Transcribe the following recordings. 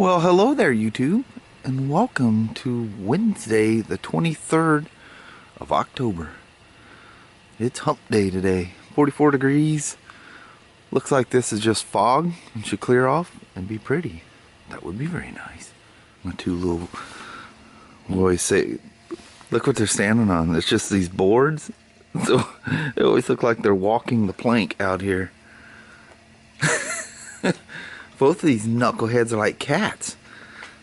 Well, hello there, YouTube, and welcome to Wednesday, the 23rd of October. It's hump day today. 44 degrees. Looks like this is just fog and should clear off and be pretty. That would be very nice. My two little boys say, look what they're standing on. It's just these boards. So they always look like they're walking the plank out here. Both of these knuckleheads are like cats.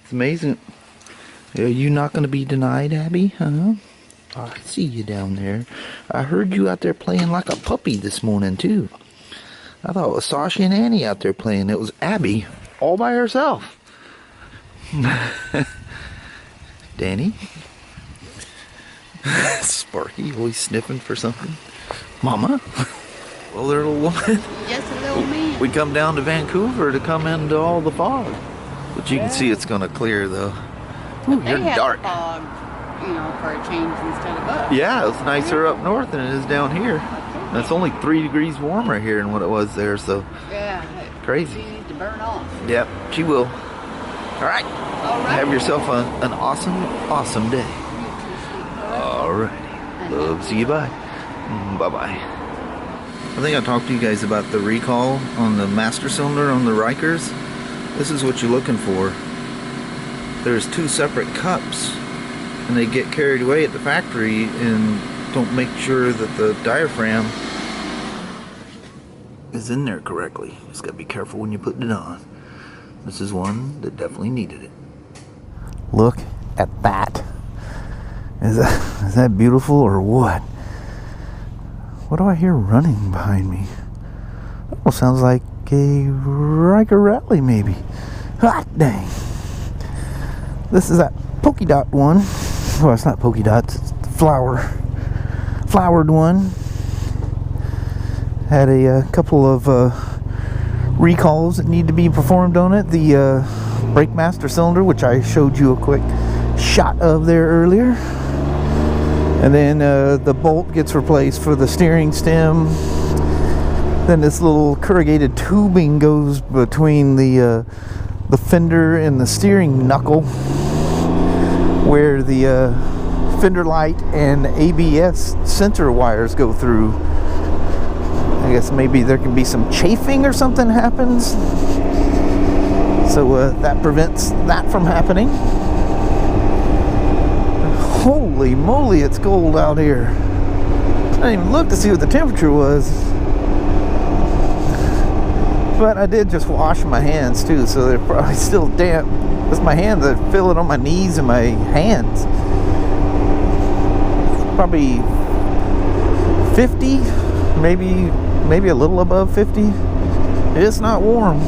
It's amazing. Are you not going to be denied, Abby? Huh? Oh, I see you down there. I heard you out there playing like a puppy this morning, too. I thought it was Sasha and Annie out there playing. It was Abby all by herself. Danny? Sparky always sniffing for something. Mama? Well, little woman. Just a little man. We come down to Vancouver to come into all the fog. But you can see it's going to clear, though. Ooh, you're dark. Fog, you know, for a change instead of up. Yeah, it's nicer up north than it is down here. And it's only 3 degrees warmer here than what it was there, so. Yeah. Crazy. She needs to burn off. Yep, she will. All right. Have yourself an awesome day. All right. Love, see you, bye. Bye-bye. I think I talked to you guys about the recall on the master cylinder on the Rykers. This is what you're looking for. There's 2 separate cups, and they get carried away at the factory and don't make sure that the diaphragm is in there correctly. Just gotta be careful when you put it on. This is one that definitely needed it. Look at that. Is that beautiful or what? What do I hear running behind me? Almost sounds like a Ryker Rallye, maybe. Hot dang. This is that polka dot one. Well, it's not polka dots, it's the flowered one. Had a couple of recalls that need to be performed on it. The brake master cylinder, which I showed you a quick shot of there earlier. And then the bolt gets replaced for the steering stem. Then this little corrugated tubing goes between the fender and the steering knuckle, where the fender light and ABS sensor wires go through. I guess maybe there can be some chafing or something happens. So that prevents that from happening. Holy moly, it's cold out here. I didn't even look to see what the temperature was. But I did just wash my hands too, so they're probably still damp. It's my hands that feel it on my knees and my hands. It's probably 50, maybe a little above 50. It's not warm.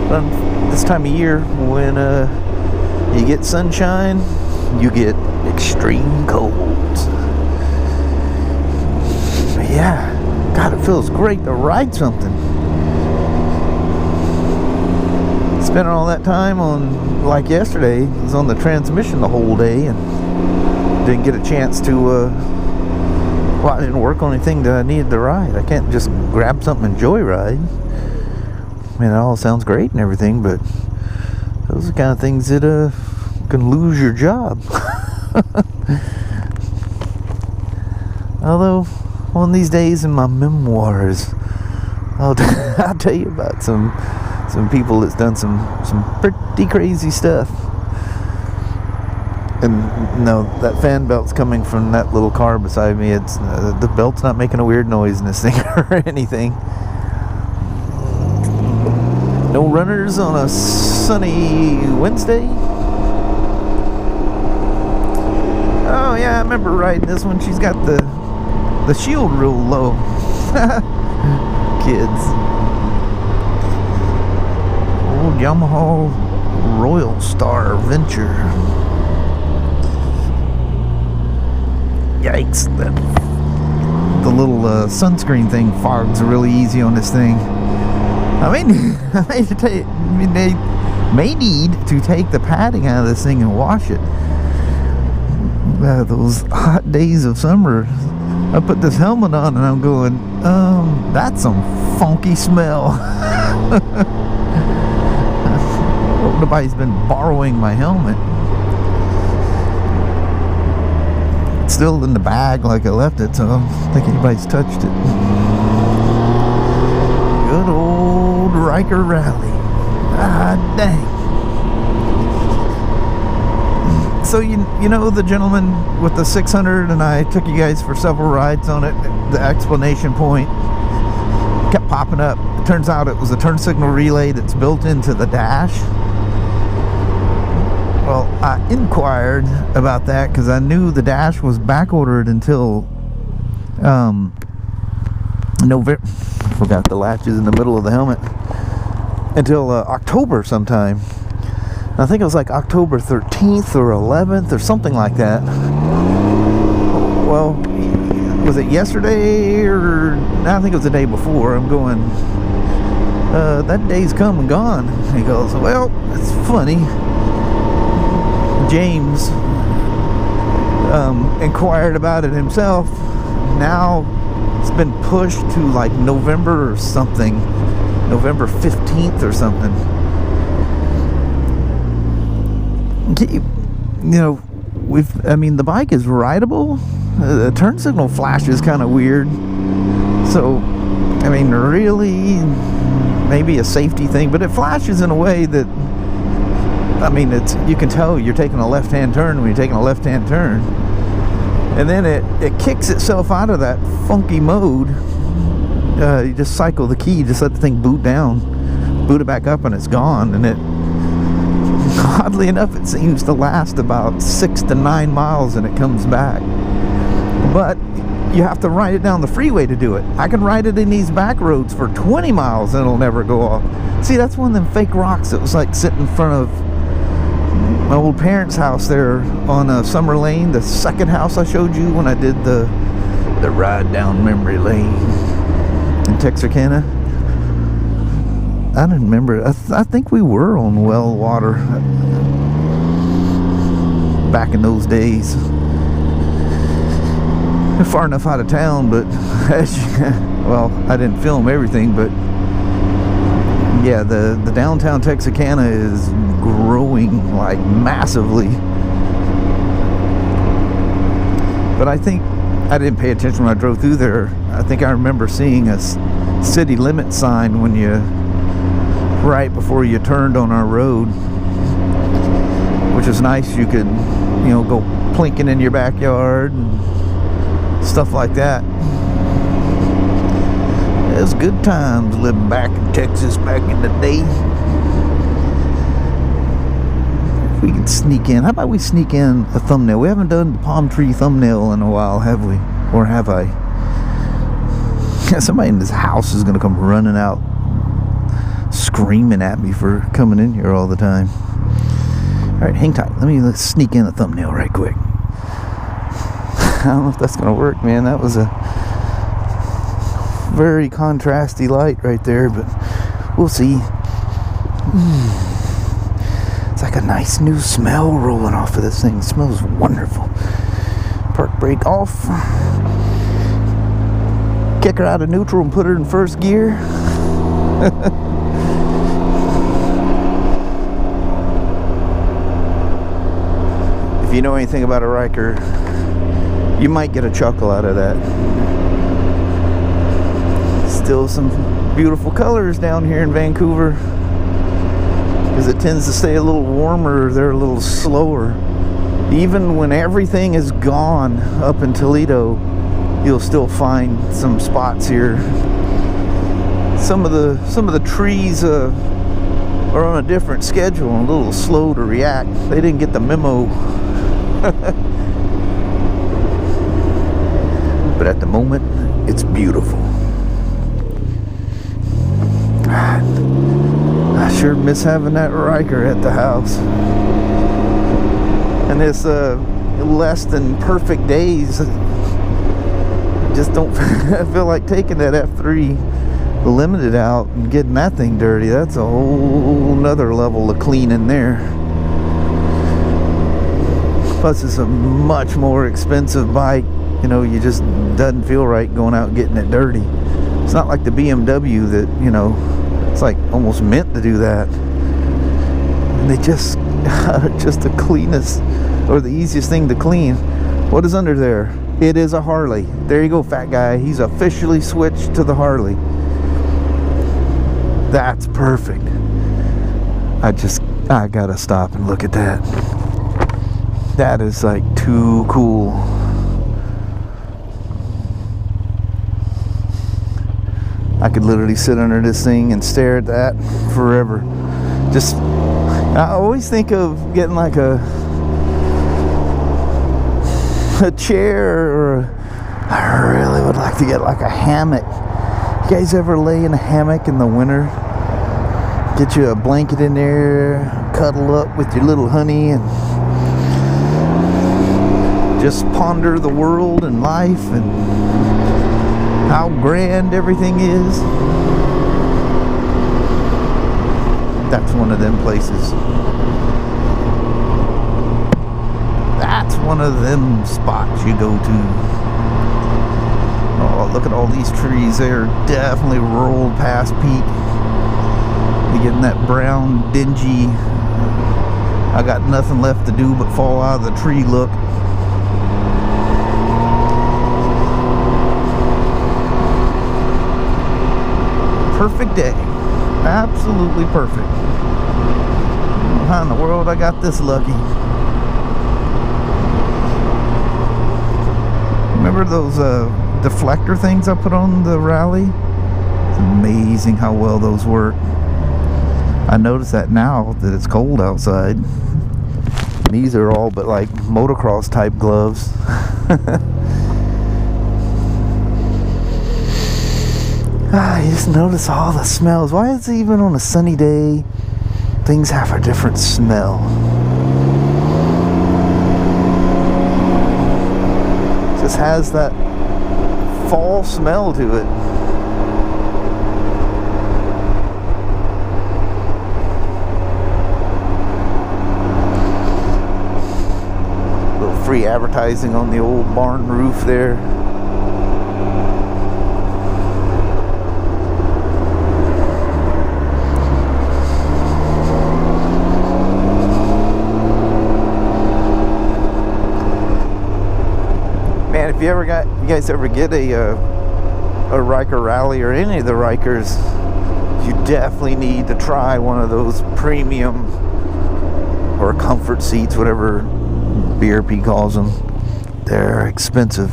But this time of year, when you get sunshine, you get extreme colds. But yeah, God, it feels great to ride something. Spending all that time on, like yesterday, I was on the transmission the whole day and didn't get a chance to, well, I didn't work on anything that I needed to ride. I can't just grab something and joyride. I mean, it all sounds great and everything, but those are the kind of things that can lose your job. Although one of these days in my memoirs, I'll tell you about some people that's done some pretty crazy stuff. And no, that fan belt's coming from that little car beside me. It's the belt's not making a weird noise in this thing or anything. No runners on a sunny Wednesday. Oh yeah, I remember riding this one. She's got the shield real low. Kids. Old Yamaha Roadster Adventure. Yikes! The little sunscreen thing fogs really easy on this thing. I mean, they may need to take the padding out of this thing and wash it. Those hot days of summer, I put this helmet on and I'm going, that's some funky smell. nobody's been borrowing my helmet. It's still in the bag like I left it, so I don't think anybody's touched it. Good old Ryker Rallye. Ah, dang. So you know the gentleman with the 600, and I took you guys for several rides on it. The explanation point kept popping up. It turns out it was a turn signal relay that's built into the dash. Well, I inquired about that because I knew the dash was back ordered until November. Forgot the latches in the middle of the helmet. Until October sometime. I think it was like October 13th or 11th or something like that. Well, was it yesterday or I think it was the day before. I'm going, that day's come and gone. He goes, well, it's funny. James inquired about it himself. Now it's been pushed to like November or something. November 15th or something. You know, I mean, the bike is rideable. The turn signal flash is kind of weird. So, I mean, really, maybe a safety thing, but it flashes in a way that, I mean, you can tell you're taking a left-hand turn when you're taking a left-hand turn. And then it kicks itself out of that funky mode. You just cycle the key, just let the thing boot down, boot it back up, and it's gone. And it, oddly enough, it seems to last about 6 to 9 miles and it comes back. But you have to ride it down the freeway to do it. I can ride it in these back roads for 20 miles and it'll never go off. See, that's one of them fake rocks that was like sitting in front of my old parents' house there on Summer Lane, the second house I showed you when I did the ride down memory lane in Texarkana. I don't remember. I think we were on well water back in those days. Far enough out of town, but well, I didn't film everything, but yeah, the downtown Texarkana is growing like massively. But I think I didn't pay attention when I drove through there. I think I remember seeing a city limit sign when you right before you turned on our road, which is nice. You could, you know, go plinking in your backyard and stuff like that. It was good times living back in Texas back in the day. If we can sneak in, how about we sneak in a thumbnail? We haven't done the palm tree thumbnail in a while, have we? Or have I? Somebody in this house is gonna come running out screaming at me for coming in here all the time. Alright, hang tight. Let's sneak in a thumbnail right quick. I don't know if that's gonna work, man. That was a very contrasty light right there, but we'll see. It's like a nice new smell rolling off of this thing. It smells wonderful. Park brake off. Kick her out of neutral and put her in first gear. If you know anything about a Ryker, you might get a chuckle out of that. Still some beautiful colors down here in Vancouver, because it tends to stay a little warmer. They're a little slower. Even when everything is gone up in Toledo, you'll still find some spots here. Some of the trees are on a different schedule and a little slow to react. They didn't get the memo. But at the moment, it's beautiful. I sure miss having that Ryker at the house. And this less than perfect days, just don't feel like taking that F3 Limited out and getting that thing dirty. That's a whole nother level of cleaning there. Plus it's a much more expensive bike. You know, you just doesn't feel right going out and getting it dirty. It's not like the BMW that, you know, it's like almost meant to do that. and they just the cleanest or the easiest thing to clean. What is under there? It is a Harley. There you go, fat guy. He's officially switched to the Harley. That's perfect. I gotta stop and look at that. That is like too cool. I could literally sit under this thing and stare at that forever. Just, I always think of getting like a chair, or I really would like to get like a hammock. You guys ever lay in a hammock in the winter? Get you a blanket in there, cuddle up with your little honey, and just ponder the world and life and how grand everything is. That's one of them places. That's one of them spots you go to. Oh, look at all these trees. They're definitely rolled past peak. You're getting that brown, dingy, I got nothing left to do but fall out of the tree look. Perfect day. Absolutely perfect. How in the world I got this lucky? Remember those deflector things I put on the Rallye? It's amazing how well those work. I notice that now that it's cold outside. These are all but like motocross type gloves. I just notice all the smells. Why is it even on a sunny day, things have a different smell? It just has that fall smell to it. Little free advertising on the old barn roof there. If you guys ever get a Ryker Rallye or any of the Rykers, you definitely need to try one of those premium or comfort seats, whatever BRP calls them. They're expensive,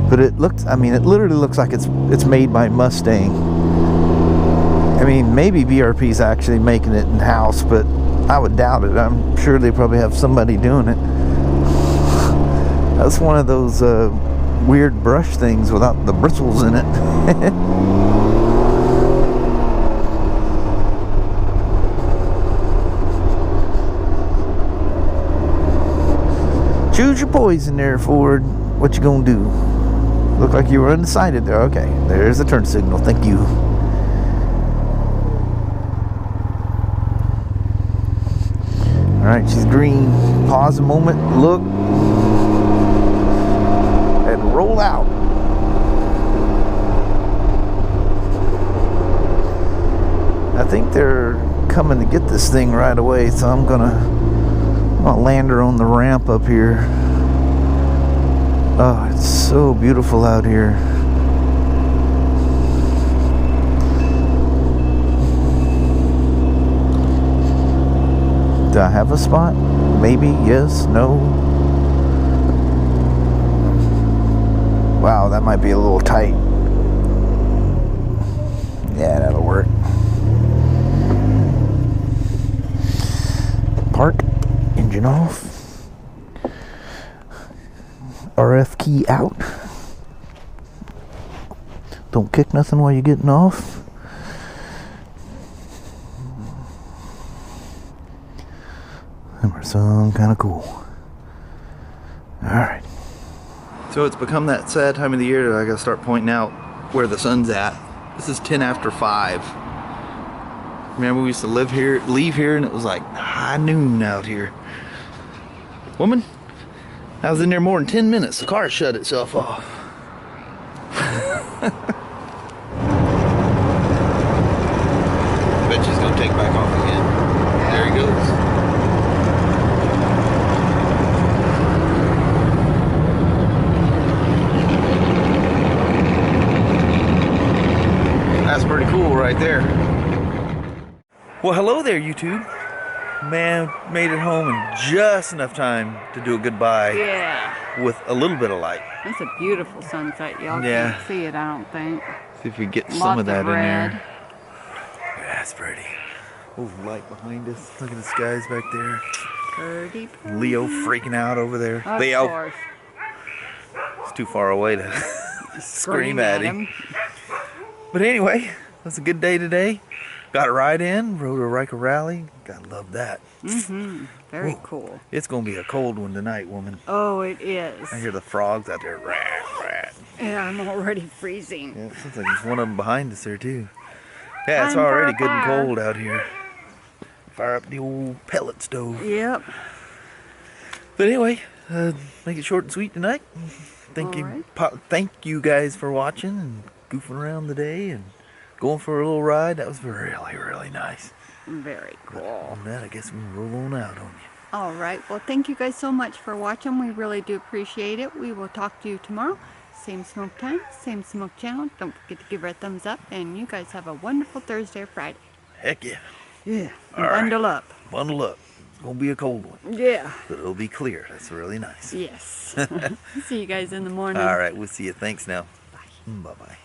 but it literally looks like it's made by Mustang. I mean, maybe BRP's actually making it in-house, but I would doubt it. I'm sure they probably have somebody doing it. That's one of those weird brush things without the bristles in it. Choose your poison there, Ford. What you gonna do? Look like you were undecided there. Okay, there's the turn signal. Thank you. Alright, she's green. Pause a moment. Look. And roll out. I think they're coming to get this thing right away, so I'm gonna land her on the ramp up here. Oh, it's so beautiful out here. Do I have a spot? Maybe, yes, no. Wow, that might be a little tight. Yeah, that'll work. Park, engine off. RF key out. Don't kick nothing while you're getting off. Emerson, kind of cool. Alright. So it's become that sad time of the year that I gotta start pointing out where the sun's at. This is 10 after 5. Remember we used to leave here and it was like high noon out here. Woman, I was in there more than 10 minutes. The car shut itself off. Bet she's gonna take back off again. There he goes. cool right there. Well, hello there, YouTube. Man, made it home in just enough time to do a goodbye. Yeah. With a little bit of light. That's a beautiful sunset. Y'all can't see it, I don't think. See if we get some Lots of that of in red. there. Yeah, that's pretty. Oh, light behind us. Look at the skies back there. Pretty. Leo freaking out over there. Of Leo. course. It's too far away to scream at him. But anyway, that's a good day today. Got a ride in, rode a Ryker Rallye. Gotta love that. Very cool. It's gonna be a cold one tonight, woman. Oh, it is. I hear the frogs out there. Rat, rat. Yeah, I'm already freezing. Yeah, it sounds like there's one of them behind us there too. Yeah, it's Time for already a good and fire. cold out here. Fire up the old pellet stove. Yep. But anyway, make it short and sweet tonight. Thank you guys for watching and goofing around today and going for a little ride. That was really, really nice. Very cool. On that, I guess we can roll on out on you. All right. Well, thank you guys so much for watching. We really do appreciate it. We will talk to you tomorrow. Same smoke time, same smoke channel. Don't forget to give her a thumbs up. And you guys have a wonderful Thursday or Friday. Heck yeah. Yeah. All right. Bundle up. Bundle up. It's going to be a cold one. Yeah. But it'll be clear. That's really nice. Yes. See you guys in the morning. All right. We'll see you. Thanks now. Bye. Bye-bye.